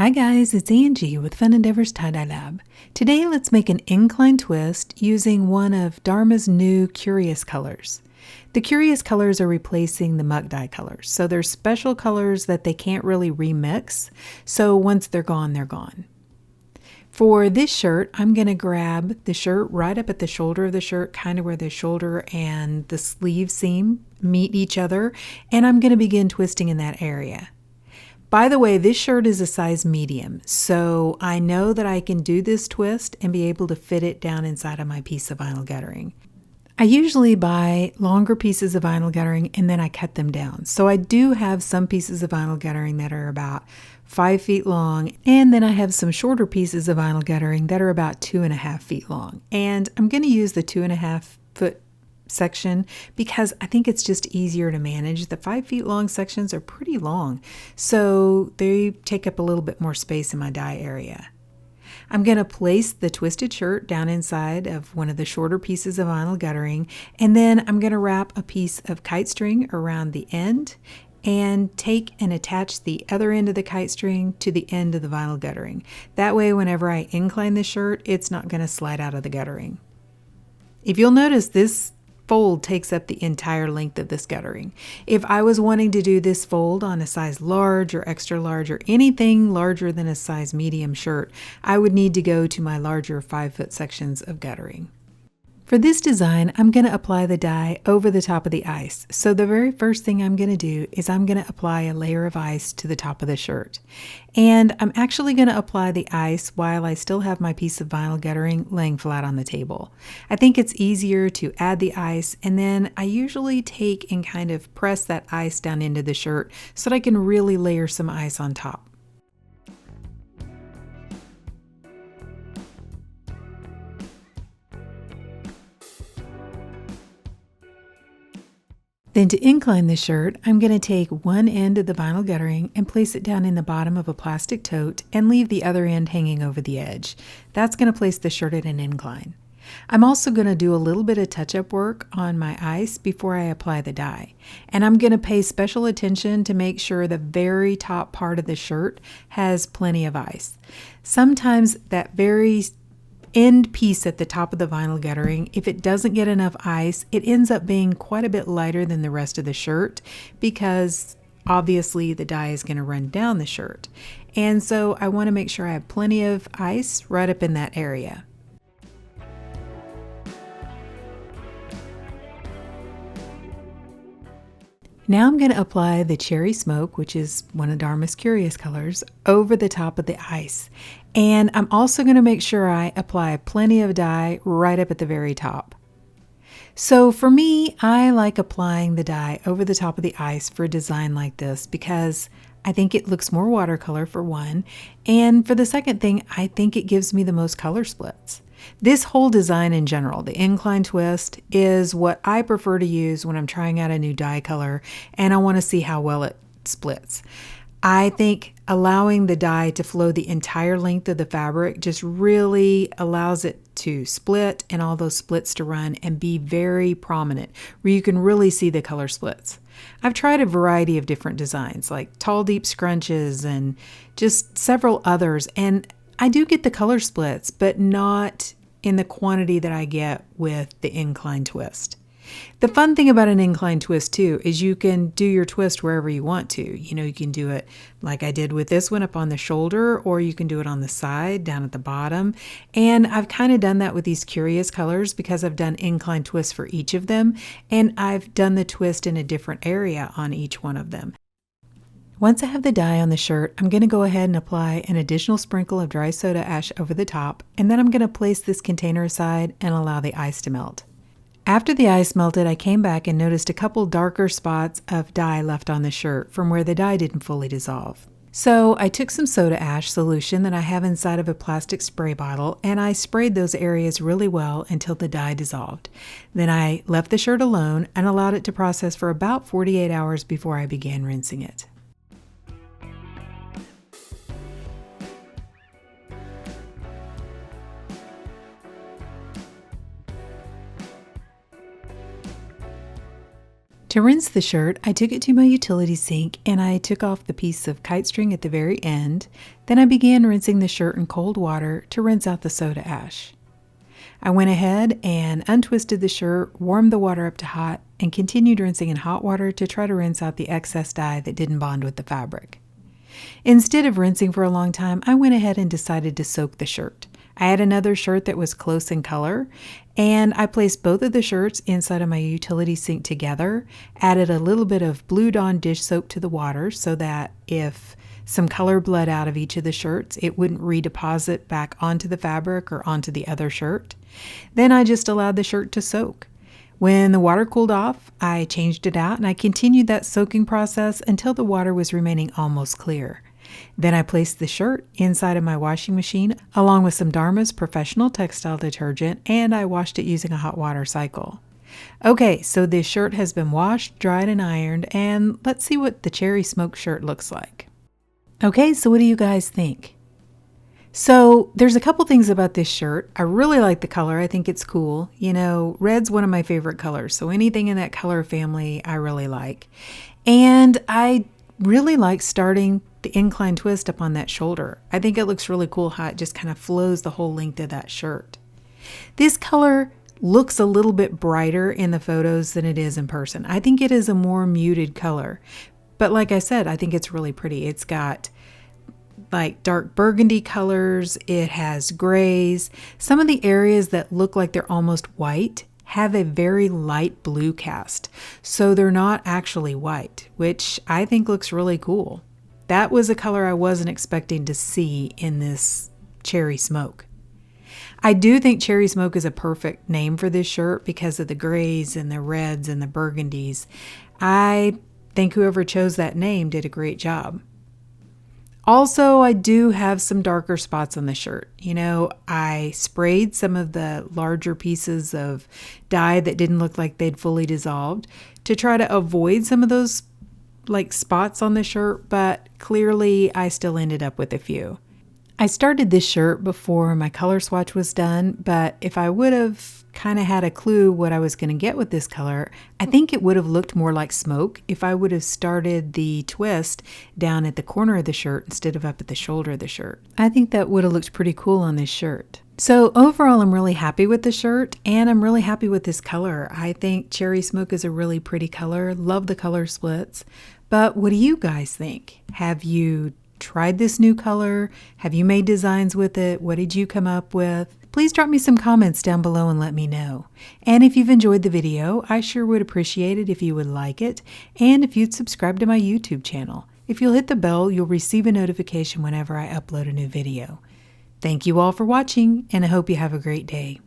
Hi guys, it's Angie with Fun Endeavors Tie-Dye Lab. Today let's make an incline twist using one of Dharma's new Curious colors. The Curious colors are replacing the muck dye colors, so they're special colors that they can't really remix, so once they're gone, they're gone. For this shirt, I'm going to grab the shirt right up at the shoulder of the shirt, kind of where the shoulder and the sleeve seam meet each other, and I'm going to begin twisting in that area. By the way, this shirt is a size medium, so I know that I can do this twist and be able to fit it down inside of my piece of vinyl guttering. I usually buy longer pieces of vinyl guttering and then I cut them down. So I do have some pieces of vinyl guttering that are about 5 feet long, and then I have some shorter pieces of vinyl guttering that are about 2.5 feet long. And I'm going to use the 2.5 foot section because I think it's just easier to manage. The 5 feet long sections are pretty long, so they take up a little bit more space in my dye area. I'm going to place the twisted shirt down inside of one of the shorter pieces of vinyl guttering, and then I'm going to wrap a piece of kite string around the end and take and attach the other end of the kite string to the end of the vinyl guttering. That way, whenever I incline the shirt, it's not going to slide out of the guttering. If you'll notice, this fold takes up the entire length of this guttering. If I was wanting to do this fold on a size large or extra large or anything larger than a size medium shirt, I would need to go to my larger 5 foot sections of guttering. For this design, I'm going to apply the dye over the top of the ice. So the very first thing I'm going to do is I'm going to apply a layer of ice to the top of the shirt. And I'm actually going to apply the ice while I still have my piece of vinyl guttering laying flat on the table. I think it's easier to add the ice, and then I usually take and kind of press that ice down into the shirt so that I can really layer some ice on top. Then to incline the shirt, I'm going to take one end of the vinyl guttering and place it down in the bottom of a plastic tote and leave the other end hanging over the edge. That's going to place the shirt at an incline. I'm also going to do a little bit of touch-up work on my ice before I apply the dye. And I'm going to pay special attention to make sure the very top part of the shirt has plenty of ice. Sometimes that very end piece at the top of the vinyl guttering, if it doesn't get enough ice, it ends up being quite a bit lighter than the rest of the shirt because obviously the dye is going to run down the shirt. And so I want to make sure I have plenty of ice right up in that area. Now I'm going to apply the Cherry Smoke, which is one of Dharma's Curious colors, over the top of the ice. And I'm also going to make sure I apply plenty of dye right up at the very top. So for me, I like applying the dye over the top of the ice for a design like this because I think it looks more watercolor for one, and for the second thing, I think it gives me the most color splits. This whole design in general, the incline twist, is what I prefer to use when I'm trying out a new dye color and I want to see how well it splits. I think allowing the dye to flow the entire length of the fabric just really allows it to split and all those splits to run and be very prominent, where you can really see the color splits. I've tried a variety of different designs like tall deep scrunches and just several others, and I do get the color splits, but not in the quantity that I get with the incline twist. The fun thing about an incline twist too is you can do your twist wherever you want to. You can do it like I did with this one up on the shoulder, or you can do it on the side, down at the bottom. And I've kind of done that with these Curious colors because I've done incline twists for each of them, and I've done the twist in a different area on each one of them. Once I have the dye on the shirt, I'm going to go ahead and apply an additional sprinkle of dry soda ash over the top, and then I'm going to place this container aside and allow the ice to melt. After the ice melted, I came back and noticed a couple darker spots of dye left on the shirt from where the dye didn't fully dissolve. So I took some soda ash solution that I have inside of a plastic spray bottle, and I sprayed those areas really well until the dye dissolved. Then I left the shirt alone and allowed it to process for about 48 hours before I began rinsing it. To rinse the shirt, I took it to my utility sink and I took off the piece of kite string at the very end. Then I began rinsing the shirt in cold water to rinse out the soda ash. I went ahead and untwisted the shirt, warmed the water up to hot, and continued rinsing in hot water to try to rinse out the excess dye that didn't bond with the fabric. Instead of rinsing for a long time, I went ahead and decided to soak the shirt. I had another shirt that was close in color, and I placed both of the shirts inside of my utility sink together, added a little bit of Blue Dawn dish soap to the water so that if some color bled out of each of the shirts, it wouldn't redeposit back onto the fabric or onto the other shirt. Then I just allowed the shirt to soak. When the water cooled off, I changed it out and I continued that soaking process until the water was remaining almost clear. Then I placed the shirt inside of my washing machine along with some Dharma's professional textile detergent, and I washed it using a hot water cycle. Okay, so this shirt has been washed, dried, and ironed, and let's see what the cherry smoke shirt looks like. Okay, so what do you guys think? So there's a couple things about this shirt. I really like the color. I think it's cool. You know, red's one of my favorite colors, so anything in that color family I really like. And I really like starting the incline twist up on that shoulder. I think it looks really cool how it just kind of flows the whole length of that shirt. This color looks a little bit brighter in the photos than it is in person. I think it is a more muted color. But like I said, I think it's really pretty. It's got like dark burgundy colors. It has grays. Some of the areas that look like they're almost white have a very light blue cast. So they're not actually white, which I think looks really cool. That was a color I wasn't expecting to see in this cherry smoke. I do think cherry smoke is a perfect name for this shirt because of the grays and the reds and the burgundies. I think whoever chose that name did a great job. Also, I do have some darker spots on the shirt. You know, I sprayed some of the larger pieces of dye that didn't look like they'd fully dissolved to try to avoid some of those like spots on the shirt, but clearly I still ended up with a few. I started this shirt before my color swatch was done, but if I would have kind of had a clue what I was going to get with this color, I think it would have looked more like smoke if I would have started the twist down at the corner of the shirt instead of up at the shoulder of the shirt. I think that would have looked pretty cool on this shirt. So overall, I'm really happy with the shirt and I'm really happy with this color. I think cherry smoke is a really pretty color. Love the color splits. But what do you guys think? Have you tried this new color? Have you made designs with it? What did you come up with? Please drop me some comments down below and let me know. And if you've enjoyed the video, I sure would appreciate it if you would like it and if you'd subscribe to my YouTube channel. If you'll hit the bell, you'll receive a notification whenever I upload a new video. Thank you all for watching, and I hope you have a great day.